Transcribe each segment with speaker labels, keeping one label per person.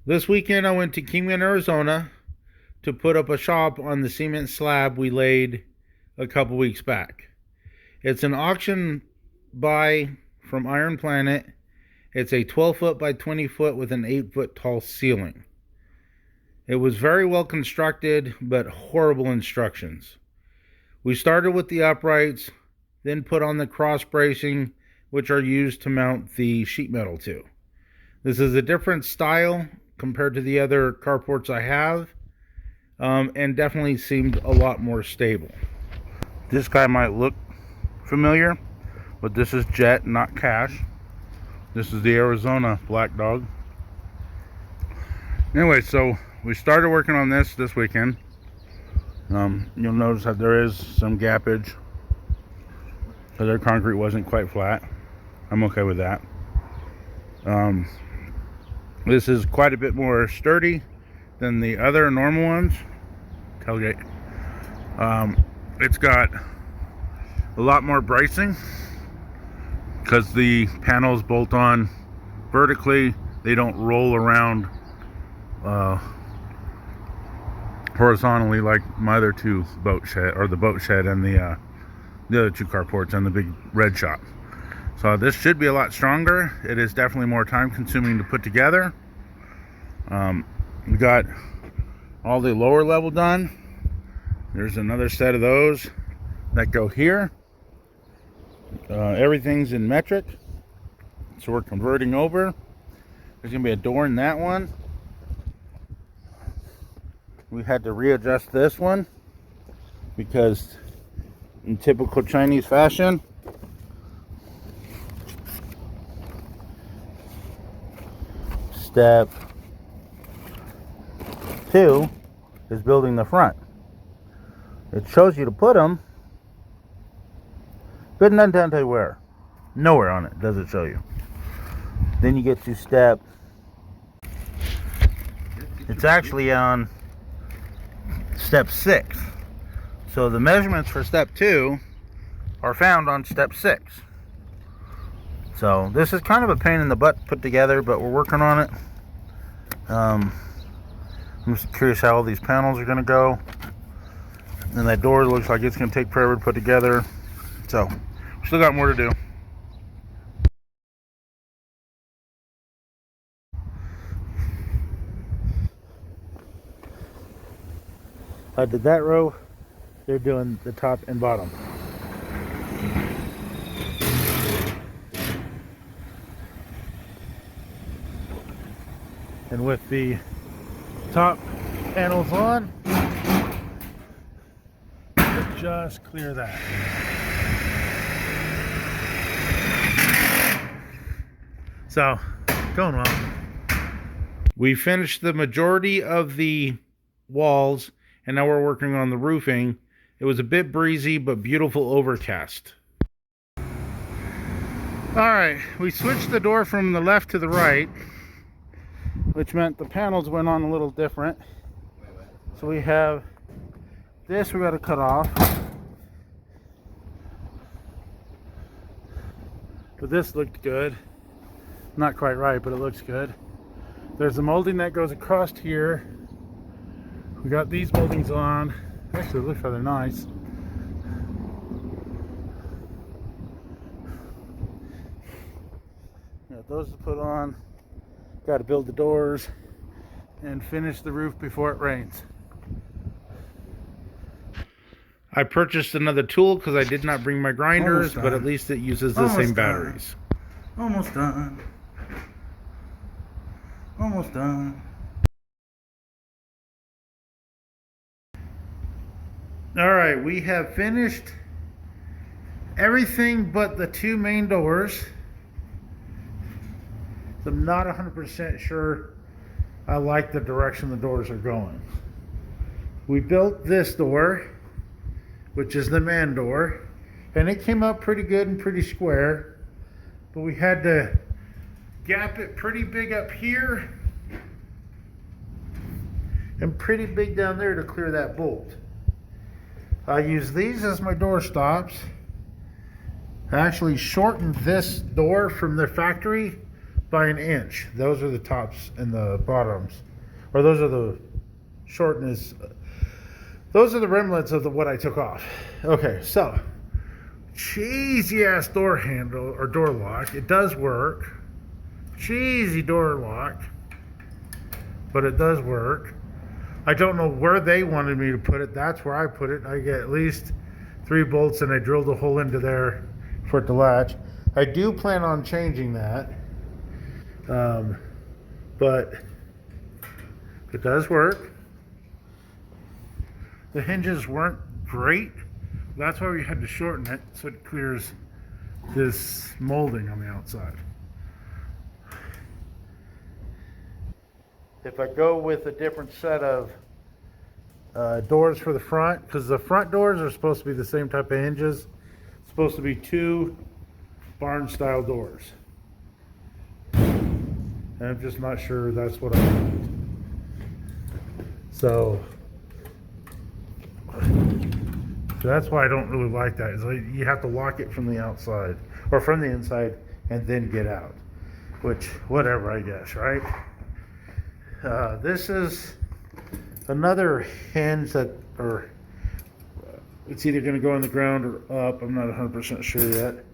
Speaker 1: This weekend I went to Kingman, Arizona to put up a shop on the cement slab we laid a couple weeks back. It's an auction buy from Iron Planet. It's a 12 foot by 20 foot with an 8 foot tall ceiling. It was very well constructed, but horrible instructions. We started with the uprights, then put on the cross bracing, which are used to mount the sheet metal to. This is a different style compared to the other carports I have, and definitely seemed a lot more stable. This guy might look familiar, but this is Jet, not Cash. This is the Arizona Black Dog. Anyway, so we started working on this weekend. You'll notice that there is some gappage because their concrete wasn't quite flat. I'm okay with that. This is quite a bit more sturdy than the other normal ones. Tailgate. It's got a lot more bracing because the panels bolt on vertically. They don't roll around horizontally like my other two boat shed, or the boat shed and the other two carports and the big red shop. So this should be a lot stronger. It is definitely more time consuming to put together. We got all the lower level done. There's another set of those that go here. Everything's in metric, so we're converting over. There's gonna be a door in that one. We had to readjust this one because in typical Chinese fashion, step 2 is building the front. It shows you to put them, but it doesn't tell you where. Nowhere on it does it show you. Then you get to step. It's actually on step 6. So the measurements for step 2 are found on step 6. So this is kind of a pain in the butt to put together, but we're working on it. I'm just curious how all these panels are going to go. And that door looks like it's going to take forever to put together. So, still got more to do. I did that row. They're doing the top and bottom. And with the top panels on, just clear that. So, going well. We finished the majority of the walls, and now we're working on the roofing. It was a bit breezy, but beautiful overcast. Alright, we switched the door from the left to the right, which meant the panels went on a little different. So we have this we got to cut off. But this looked good. Not quite right, but it looks good. There's a molding that goes across here. We got these moldings on. Actually, it looks rather nice. Got those to put on. Got to build the doors and finish the roof before it rains. I purchased another tool because I did not bring my grinders, but at least it uses the same batteries.
Speaker 2: Almost done. Almost done.
Speaker 1: Alright, we have finished everything but the two main doors. I'm not 100% sure I like the direction the doors are going. We built this door, which is the man door, and it came out pretty good and pretty square, but we had to gap it pretty big up here and pretty big down there to clear that bolt. I use these as my door stops. I actually shortened this door from the factory by an inch. Those are the tops and the bottoms, or those are the shortness. Those are the remnants of what I took off. Okay, so cheesy ass door handle or door lock. It does work. Cheesy door lock, but it does work. I don't know where they wanted me to put it. That's where I put it. I get at least 3 bolts, and I drilled a hole into there for it to latch. I do plan on changing that, but it does work. The hinges weren't great. That's why we had to shorten it so it clears this molding on the outside. If I go with a different set of doors for the front, because the front doors are supposed to be the same type of hinges, it's supposed to be 2 barn style doors. And I'm just not sure that's what I want. So that's why I don't really like that. Is like you have to lock it from the outside or from the inside and then get out. Which, whatever, I guess, right? This is another hinge that, or it's either going to go in the ground or up. I'm not 100% sure yet.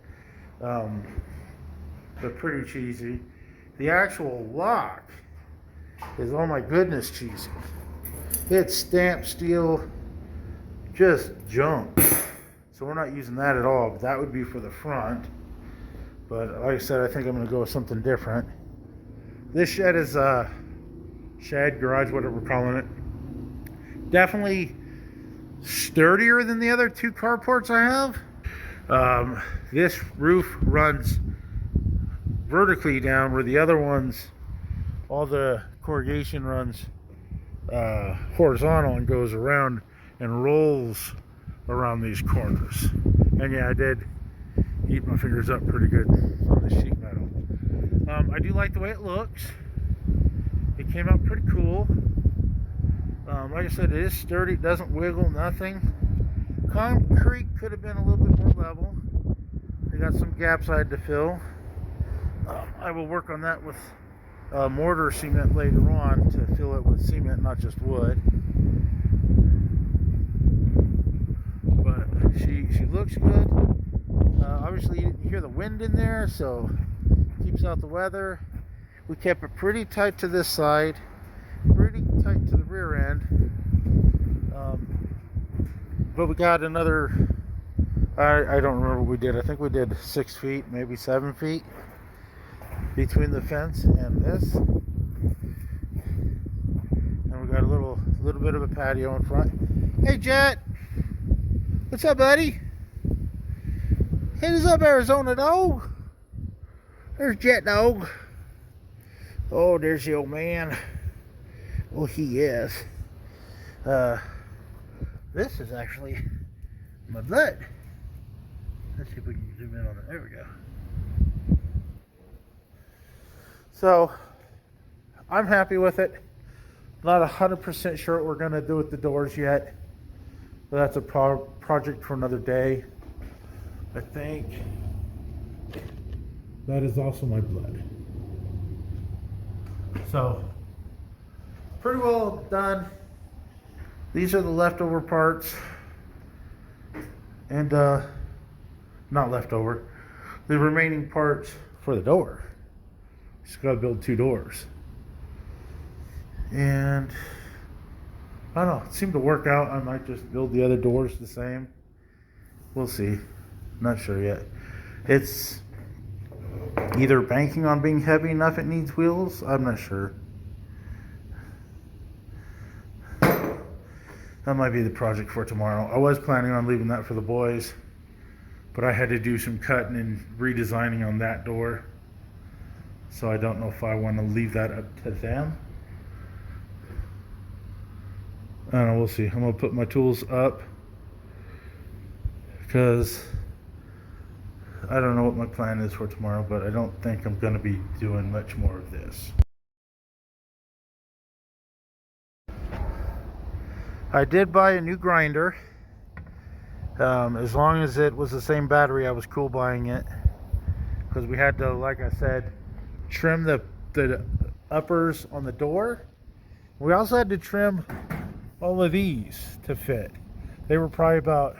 Speaker 1: But pretty cheesy. The actual lock is, oh my goodness, cheesy. It's stamped steel, just junk. So we're not using that at all. But that would be for the front. But like I said, I think I'm going to go with something different. This shed is shed, garage, whatever we're calling it. Definitely sturdier than the other 2 carports I have. This roof runs vertically down, where the other ones, all the corrugation runs horizontal and goes around and rolls around these corners. And yeah, I did eat my fingers up pretty good on the sheet metal. I do like the way it looks. It came out pretty cool. Like I said, it is sturdy. It doesn't wiggle, nothing. Concrete could have been a little bit more level. I got some gaps I had to fill. I will work on that with mortar cement later on to fill it with cement, not just wood. But she looks good. Obviously, you hear the wind in there, so it keeps out the weather. We kept it pretty tight to this side, pretty tight to the rear end. But we got another, I don't remember what we did. I think we did 6 feet, maybe 7 feet between the fence and this. And we got a little bit of a patio in front. Hey Jet, what's up, buddy? Hey, what's up, Arizona dog? There's Jet dog. Oh, there's the old man. Oh, he is. This is actually my blood. Let's see if we can zoom in on it. There we go. So, I'm happy with it. Not 100% sure what we're going to do with the doors yet. But that's a project for another day. I think that is also my blood. So, pretty well done. These are the leftover parts. And, not leftover. The remaining parts for the door. Just gotta build 2 doors. And, I don't know, it seemed to work out. I might just build the other doors the same. We'll see. Not sure yet. It's either banking on being heavy enough it needs wheels. I'm not sure. That might be the project for tomorrow. I was planning on leaving that for the boys, but I had to do some cutting and redesigning on that door. So I don't know if I want to leave that up to them. I don't know, we'll see. I'm going to put my tools up because I don't know what my plan is for tomorrow, but I don't think I'm going to be doing much more of this. I did buy a new grinder. As long as it was the same battery, I was cool buying it. Because we had to, like I said, trim the uppers on the door. We also had to trim all of these to fit. They were probably about,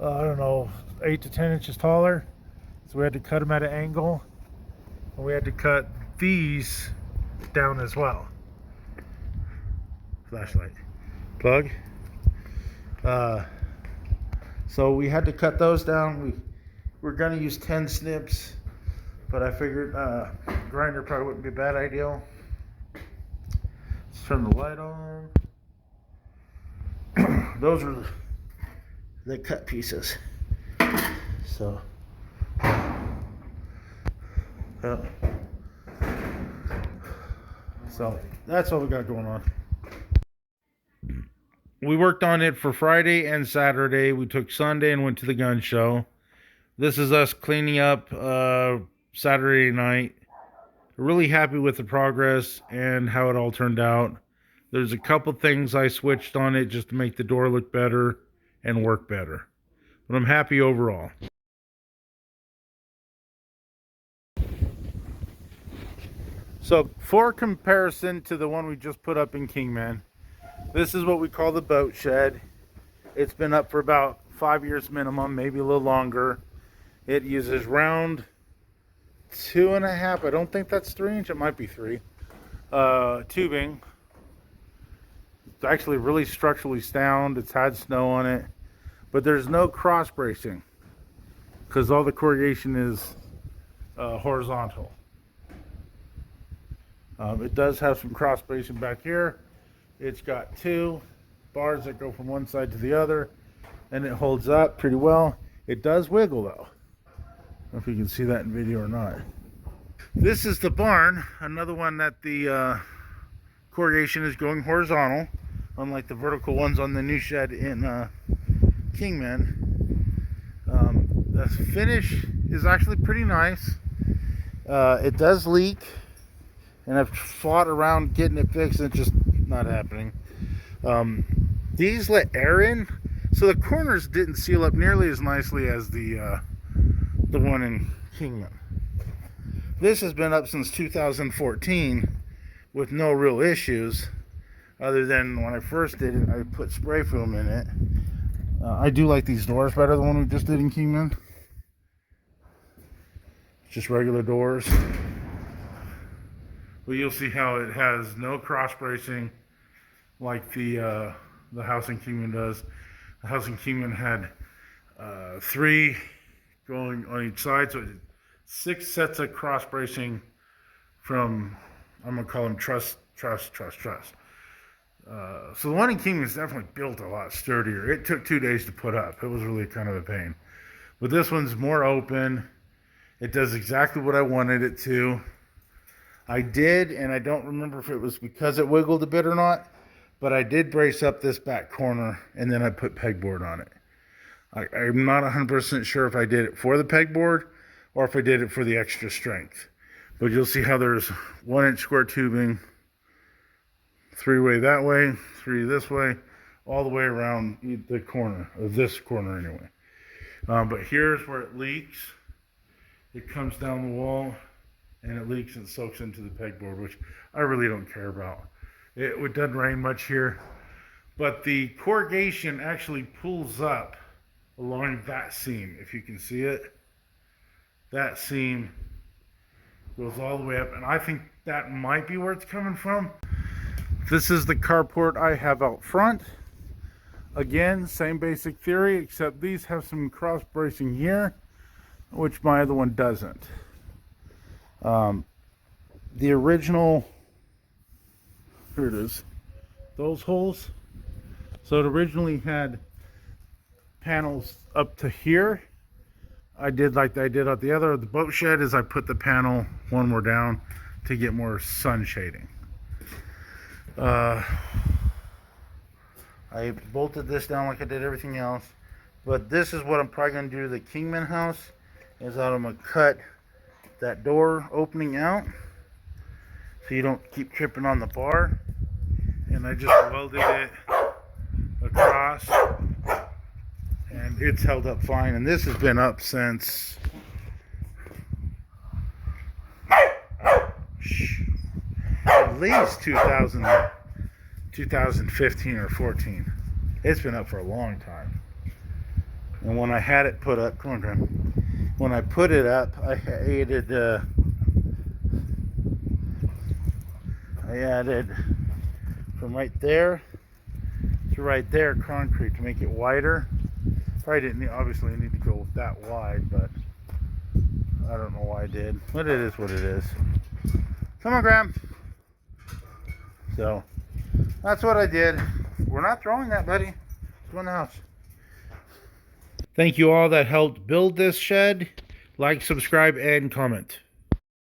Speaker 1: I don't know, 8 to 10 inches taller. So we had to cut them at an angle. And we had to cut these down as well. Flashlight. Plug. So we had to cut those down. We're going to use 10 snips. But I figured grinder probably wouldn't be a bad idea. Let's turn the light on. Those are the cut pieces. So, so that's what we got going on. We worked on it for Friday and Saturday. We took Sunday and went to the gun show. This is us cleaning up Saturday night. Really happy with the progress and how it all turned out. There's a couple things I switched on it just to make the door look better and work better. But I'm happy overall. So for comparison to the one we just put up in Kingman, this is what we call the boat shed. It's been up for about 5 years minimum, maybe a little longer. It uses round 2.5, I don't think that's 3 inch, it might be 3, tubing. It's actually really structurally sound. It's had snow on it, but there's no cross bracing because all the corrugation is horizontal. It does have some cross bracing back here. It's got 2 bars that go from one side to the other, and it holds up pretty well. It does wiggle though. I don't know if you can see that in video or not. This is the barn, another one that the corrugation is going horizontal, unlike the vertical ones on the new shed in Kingman. The finish is actually pretty nice. It does leak, and I've fought around getting it fixed, and it's just not happening. These let air in, so the corners didn't seal up nearly as nicely as the one in Kingman. This has been up since 2014 with no real issues, other than when I first did it, I put spray foam in it. I do like these doors better than the one we just did in Kingman. Just regular doors. But you'll see how it has no cross bracing like the house in Kingman does. The house in Kingman had 3 going on each side, so 6 sets of cross bracing from, I'm gonna call them truss. So the one in Kingman is definitely built a lot sturdier. It took 2 days to put up. It was really kind of a pain. But this one's more open. It does exactly what I wanted it to. I did, and I don't remember if it was because it wiggled a bit or not, but I did brace up this back corner, and then I put pegboard on it. I'm not 100% sure if I did it for the pegboard or if I did it for the extra strength. But you'll see how there's 1 inch square tubing, 3-way that way, 3 this way, all the way around the corner, of this corner anyway. But here's where it leaks. It comes down the wall, and it leaks and soaks into the pegboard, which I really don't care about. It doesn't rain much here, but the corrugation actually pulls up along that seam, if you can see it. That seam goes all the way up, and I think that might be where it's coming from. This is the carport I have out front. Again, same basic theory, except these have some cross bracing here, which my other one doesn't. The original, here it is, those holes. So it originally had panels up to here. I did like I did at the other, the boat shed, is I put the panel 1 more down to get more sun shading. I bolted this down like I did everything else, but this is what I'm probably going to do to the Kingman house, is I'm going to cut that door opening out so you don't keep tripping on the bar, and I just welded it across, and it's held up fine. And this has been up since, I at least 2015 or 14. It's been up for a long time. And when I had it put up, come on, Graham. When I put it up, I added from right there to right there concrete to make it wider. Probably didn't obviously need to go that wide, but I don't know why I did. But it is what it is. Come on, Graham. So that's what I did. We're not throwing that, buddy. It's going in the house. Thank you all that helped build this shed. Like, subscribe, and comment.